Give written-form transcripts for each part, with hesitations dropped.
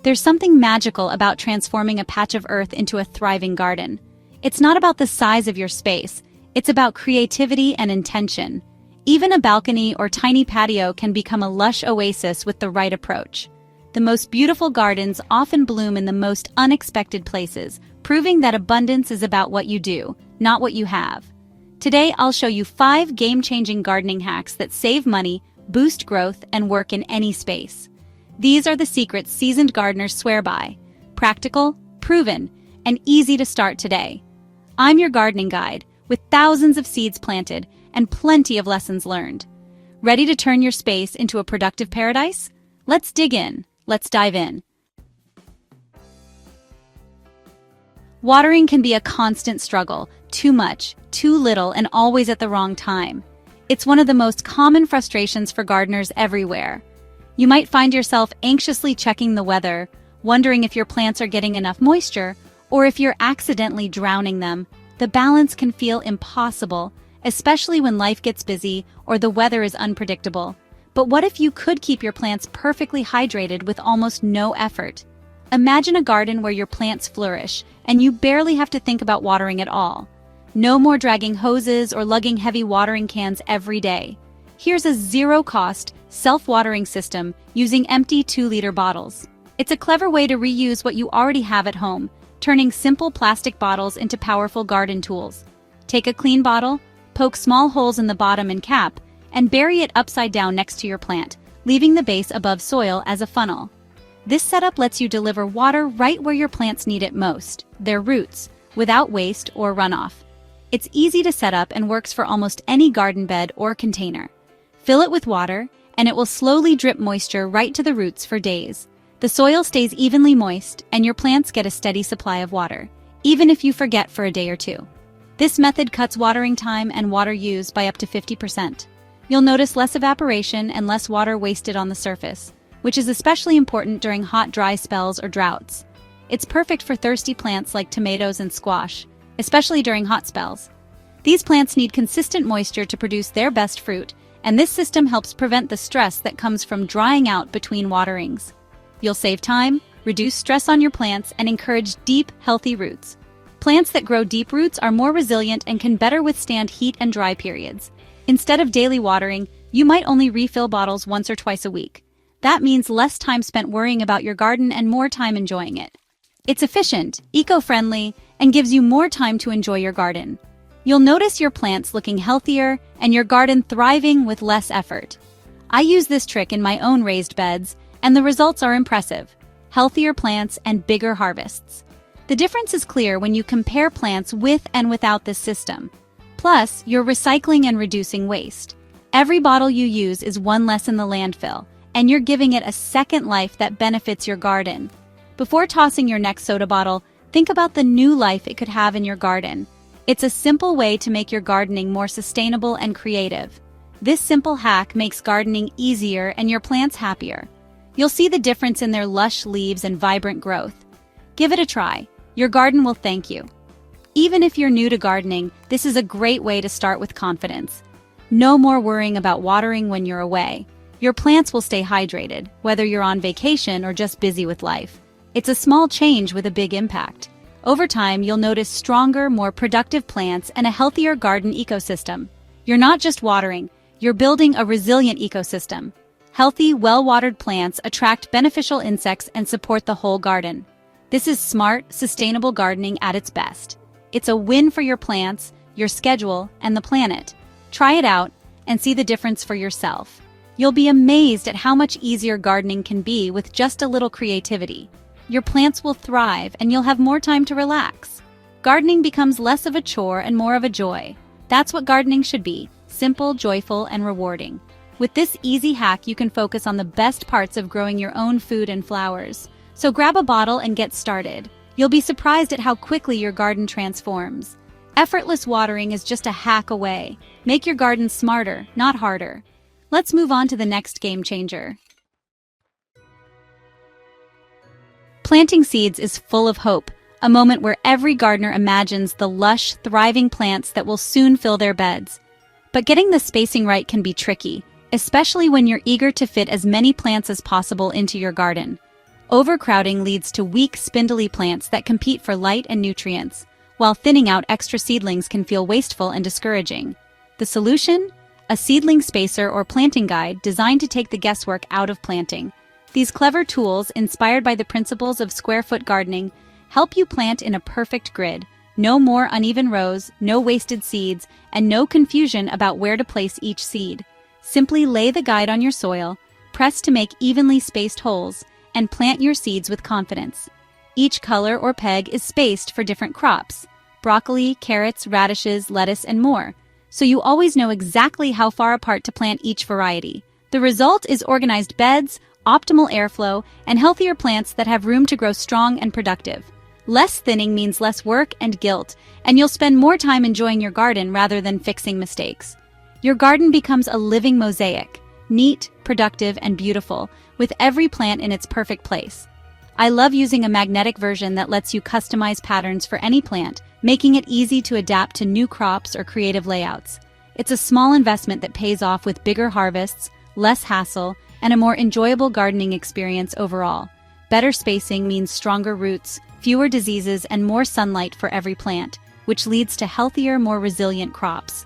There's something magical about transforming a patch of earth into a thriving garden. It's not about the size of your space, it's about creativity and intention. Even a balcony or tiny patio can become a lush oasis with the right approach. The most beautiful gardens often bloom in the most unexpected places, proving that abundance is about what you do, not what you have. Today, I'll show you 5 game-changing gardening hacks that save money, boost growth, and work in any space. These are the secrets seasoned gardeners swear by. Practical, proven, and easy to start today. I'm your gardening guide, with thousands of seeds planted and plenty of lessons learned. Ready to turn your space into a productive paradise? Let's dig in. Let's dive in. Watering can be a constant struggle. Too much, too little, and always at the wrong time. It's one of the most common frustrations for gardeners everywhere. You might find yourself anxiously checking the weather, wondering if your plants are getting enough moisture, or if you're accidentally drowning them. The balance can feel impossible, especially when life gets busy or the weather is unpredictable. But what if you could keep your plants perfectly hydrated with almost no effort? Imagine a garden where your plants flourish, and you barely have to think about watering at all. No more dragging hoses or lugging heavy watering cans every day. Here's a zero-cost, self-watering system using empty 2-liter bottles. It's a clever way to reuse what you already have at home, turning simple plastic bottles into powerful garden tools. Take a clean bottle, poke small holes in the bottom and cap, and bury it upside down next to your plant, leaving the base above soil as a funnel. This setup lets you deliver water right where your plants need it most, their roots, without waste or runoff. It's easy to set up and works for almost any garden bed or container. Fill it with water, and it will slowly drip moisture right to the roots for days. The soil stays evenly moist, and your plants get a steady supply of water, even if you forget for a day or two. This method cuts watering time and water use by up to 50%. You'll notice less evaporation and less water wasted on the surface, which is especially important during hot, dry spells or droughts. It's perfect for thirsty plants like tomatoes and squash, especially during hot spells. These plants need consistent moisture to produce their best fruit, and this system helps prevent the stress that comes from drying out between waterings. You'll save time, reduce stress on your plants, and encourage deep, healthy roots. Plants that grow deep roots are more resilient and can better withstand heat and dry periods. Instead of daily watering, you might only refill bottles once or twice a week. That means less time spent worrying about your garden and more time enjoying it. It's efficient, eco-friendly, and gives you more time to enjoy your garden. You'll notice your plants looking healthier and your garden thriving with less effort. I use this trick in my own raised beds, and the results are impressive. Healthier plants and bigger harvests. The difference is clear when you compare plants with and without this system. Plus, you're recycling and reducing waste. Every bottle you use is one less in the landfill, and you're giving it a second life that benefits your garden. Before tossing your next soda bottle, think about the new life it could have in your garden. It's a simple way to make your gardening more sustainable and creative. This simple hack makes gardening easier and your plants happier. You'll see the difference in their lush leaves and vibrant growth. Give it a try. Your garden will thank you. Even if you're new to gardening, this is a great way to start with confidence. No more worrying about watering when you're away. Your plants will stay hydrated, whether you're on vacation or just busy with life. It's a small change with a big impact. Over time, you'll notice stronger, more productive plants and a healthier garden ecosystem. You're not just watering, you're building a resilient ecosystem. Healthy, well-watered plants attract beneficial insects and support the whole garden. This is smart, sustainable gardening at its best. It's a win for your plants, your schedule, and the planet. Try it out and see the difference for yourself. You'll be amazed at how much easier gardening can be with just a little creativity. Your plants will thrive and you'll have more time to relax. Gardening becomes less of a chore and more of a joy. That's what gardening should be: simple, joyful, and rewarding. With this easy hack, you can focus on the best parts of growing your own food and flowers. So grab a bottle and get started. You'll be surprised at how quickly your garden transforms. Effortless watering is just a hack away. Make your garden smarter, not harder. Let's move on to the next game changer. Planting seeds is full of hope, a moment where every gardener imagines the lush, thriving plants that will soon fill their beds. But getting the spacing right can be tricky, especially when you're eager to fit as many plants as possible into your garden. Overcrowding leads to weak, spindly plants that compete for light and nutrients, while thinning out extra seedlings can feel wasteful and discouraging. The solution? A seedling spacer or planting guide designed to take the guesswork out of planting. These clever tools, inspired by the principles of square-foot gardening, help you plant in a perfect grid. No more uneven rows, no wasted seeds, and no confusion about where to place each seed. Simply lay the guide on your soil, press to make evenly spaced holes, and plant your seeds with confidence. Each color or peg is spaced for different crops: broccoli, carrots, radishes, lettuce, and more, so you always know exactly how far apart to plant each variety. The result is organized beds, optimal airflow, and healthier plants that have room to grow strong and productive. Less thinning means less work and guilt, and you'll spend more time enjoying your garden rather than fixing mistakes. Your garden becomes a living mosaic, neat, productive, and beautiful, with every plant in its perfect place. I love using a magnetic version that lets you customize patterns for any plant, making it easy to adapt to new crops or creative layouts. It's a small investment that pays off with bigger harvests, less hassle, and a more enjoyable gardening experience overall. Better spacing means stronger roots, fewer diseases, and more sunlight for every plant, which leads to healthier, more resilient crops.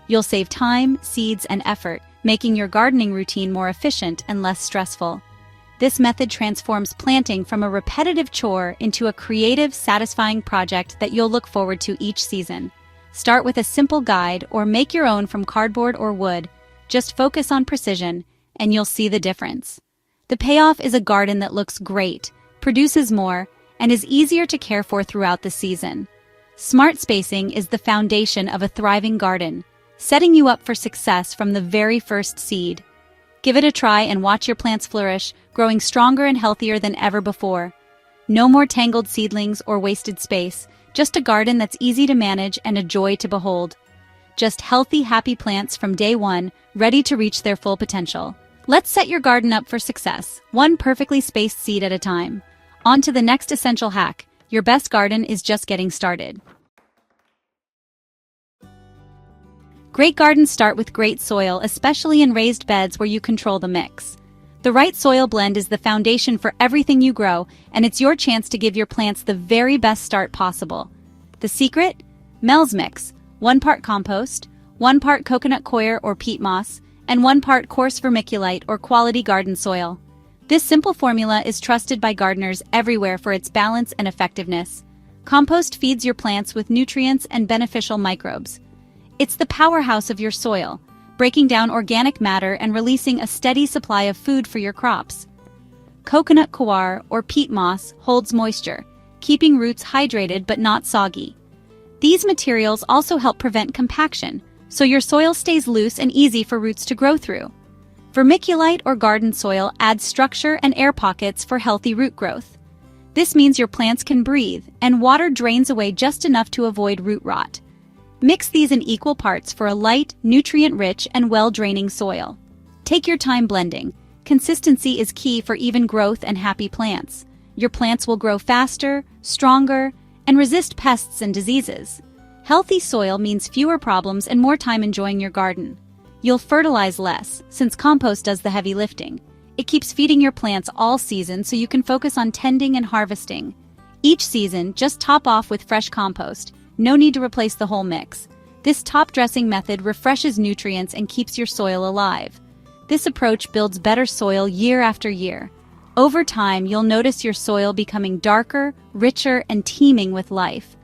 You'll save time, seeds, and effort, making your gardening routine more efficient and less stressful. This method transforms planting from a repetitive chore into a creative, satisfying project that you'll look forward to each season. Start with a simple guide or make your own from cardboard or wood. Just focus on precision, and you'll see the difference. The payoff is a garden that looks great, produces more, and is easier to care for throughout the season. Smart spacing is the foundation of a thriving garden, setting you up for success from the very first seed. Give it a try and watch your plants flourish, growing stronger and healthier than ever before. No more tangled seedlings or wasted space, just a garden that's easy to manage and a joy to behold. Just healthy, happy plants from day one, ready to reach their full potential. Let's set your garden up for success, one perfectly spaced seed at a time. On to the next essential hack. Your best garden is just getting started. Great gardens start with great soil, especially in raised beds where you control the mix. The right soil blend is the foundation for everything you grow, and it's your chance to give your plants the very best start possible. The secret? Mel's Mix. 1 part compost, 1 part coconut coir or peat moss, and 1 part coarse vermiculite or quality garden soil. This simple formula is trusted by gardeners everywhere for its balance and effectiveness. Compost feeds your plants with nutrients and beneficial microbes. It's the powerhouse of your soil, breaking down organic matter and releasing a steady supply of food for your crops. Coconut coir or peat moss holds moisture, keeping roots hydrated but not soggy. These materials also help prevent compaction, so your soil stays loose and easy for roots to grow through. Vermiculite or garden soil adds structure and air pockets for healthy root growth. This means your plants can breathe, and water drains away just enough to avoid root rot. Mix these in equal parts for a light, nutrient-rich, and well-draining soil. Take your time blending. Consistency is key for even growth and happy plants. Your plants will grow faster, stronger, and resist pests and diseases. Healthy soil means fewer problems and more time enjoying your garden. You'll fertilize less, since compost does the heavy lifting. It keeps feeding your plants all season so you can focus on tending and harvesting. Each season, just top off with fresh compost. No need to replace the whole mix. This top-dressing method refreshes nutrients and keeps your soil alive. This approach builds better soil year after year. Over time, you'll notice your soil becoming darker, richer, and teeming with life.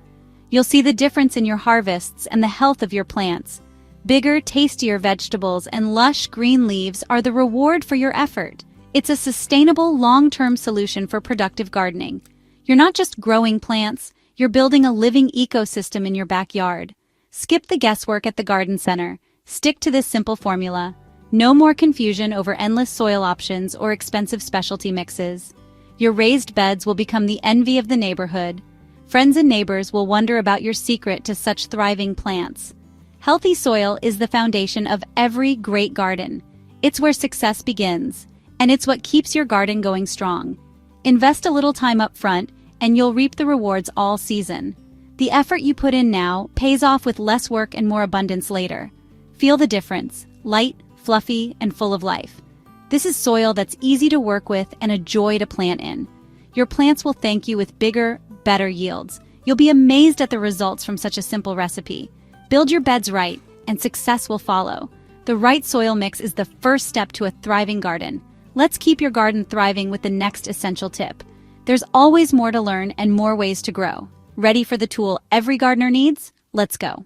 You'll see the difference in your harvests and the health of your plants. Bigger, tastier vegetables and lush green leaves are the reward for your effort. It's a sustainable, long-term solution for productive gardening. You're not just growing plants, you're building a living ecosystem in your backyard. Skip the guesswork at the garden center. Stick to this simple formula. No more confusion over endless soil options or expensive specialty mixes. Your raised beds will become the envy of the neighborhood. Friends and neighbors will wonder about your secret to such thriving plants. Healthy soil is the foundation of every great garden. It's where success begins, and it's what keeps your garden going strong. Invest a little time up front, and you'll reap the rewards all season. The effort you put in now pays off with less work and more abundance later. Feel the difference: light, fluffy, and full of life. This is soil that's easy to work with and a joy to plant in. Your plants will thank you with bigger, better yields. You'll be amazed at the results from such a simple recipe. Build your beds right, and success will follow. The right soil mix is the first step to a thriving garden. Let's keep your garden thriving with the next essential tip. There's always more to learn and more ways to grow. Ready for the tool every gardener needs? Let's go.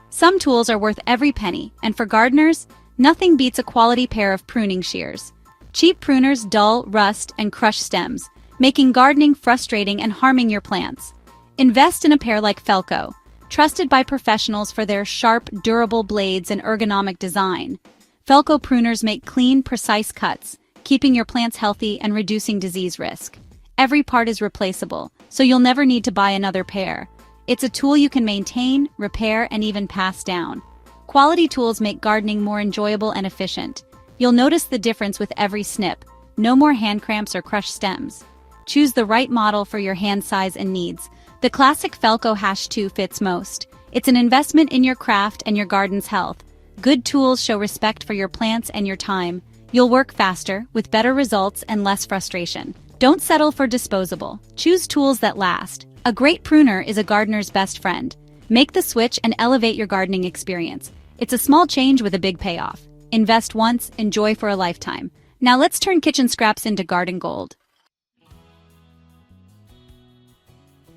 Some tools are worth every penny, and for gardeners, nothing beats a quality pair of pruning shears. Cheap pruners dull, rust, and crush stems, making gardening frustrating and harming your plants. Invest in a pair like Felco, trusted by professionals for their sharp, durable blades and ergonomic design. Felco pruners make clean, precise cuts, keeping your plants healthy and reducing disease risk. Every part is replaceable, so you'll never need to buy another pair. It's a tool you can maintain, repair, and even pass down. Quality tools make gardening more enjoyable and efficient. You'll notice the difference with every snip. No more hand cramps or crushed stems. Choose the right model for your hand size and needs. The classic Felco #2 fits most. It's an investment in your craft and your garden's health. Good tools show respect for your plants and your time. You'll work faster, with better results and less frustration. Don't settle for disposable. Choose tools that last. A great pruner is a gardener's best friend. Make the switch and elevate your gardening experience. It's a small change with a big payoff. Invest once, enjoy for a lifetime. Now let's turn kitchen scraps into garden gold.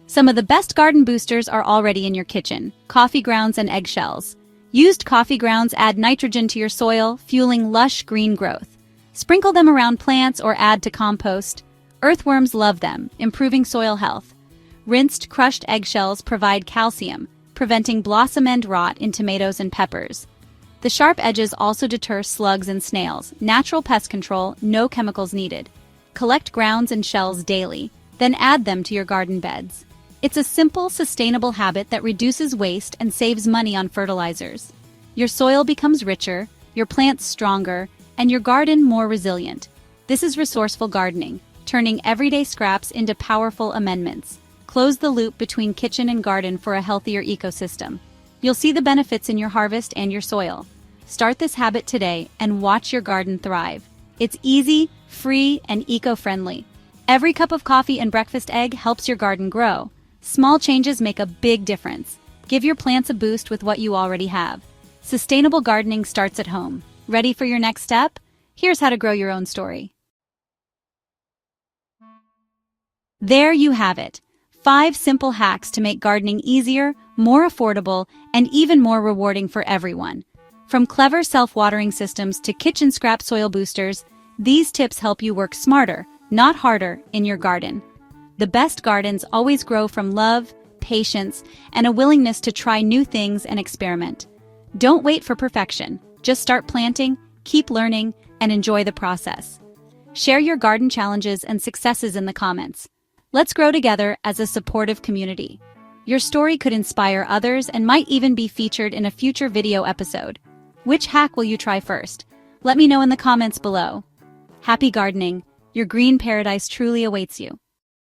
Some of the best garden boosters are already in your kitchen: coffee grounds and eggshells. Used coffee grounds add nitrogen to your soil, fueling lush green growth. Sprinkle them around plants or add to compost. Earthworms love them, improving soil health. Rinsed, crushed eggshells provide calcium, preventing blossom end rot in tomatoes and peppers. The sharp edges also deter slugs and snails. Natural pest control, no chemicals needed. Collect grounds and shells daily, then add them to your garden beds. It's a simple, sustainable habit that reduces waste and saves money on fertilizers. Your soil becomes richer, your plants stronger, and your garden more resilient. This is resourceful gardening, turning everyday scraps into powerful amendments. Close the loop between kitchen and garden for a healthier ecosystem. You'll see the benefits in your harvest and your soil. Start this habit today and watch your garden thrive. It's easy, free, and eco-friendly. Every cup of coffee and breakfast egg helps your garden grow. Small changes make a big difference. Give your plants a boost with what you already have. Sustainable gardening starts at home. Ready for your next step? Here's how to grow your own story. There you have it. 5 simple hacks to make gardening easier, more affordable, and even more rewarding for everyone. From clever self-watering systems to kitchen scrap soil boosters, these tips help you work smarter, not harder, in your garden. The best gardens always grow from love, patience, and a willingness to try new things and experiment. Don't wait for perfection. Just start planting, keep learning, and enjoy the process. Share your garden challenges and successes in the comments. Let's grow together as a supportive community. Your story could inspire others and might even be featured in a future video episode. Which hack will you try first? Let me know in the comments below. Happy gardening! Your green paradise truly awaits you.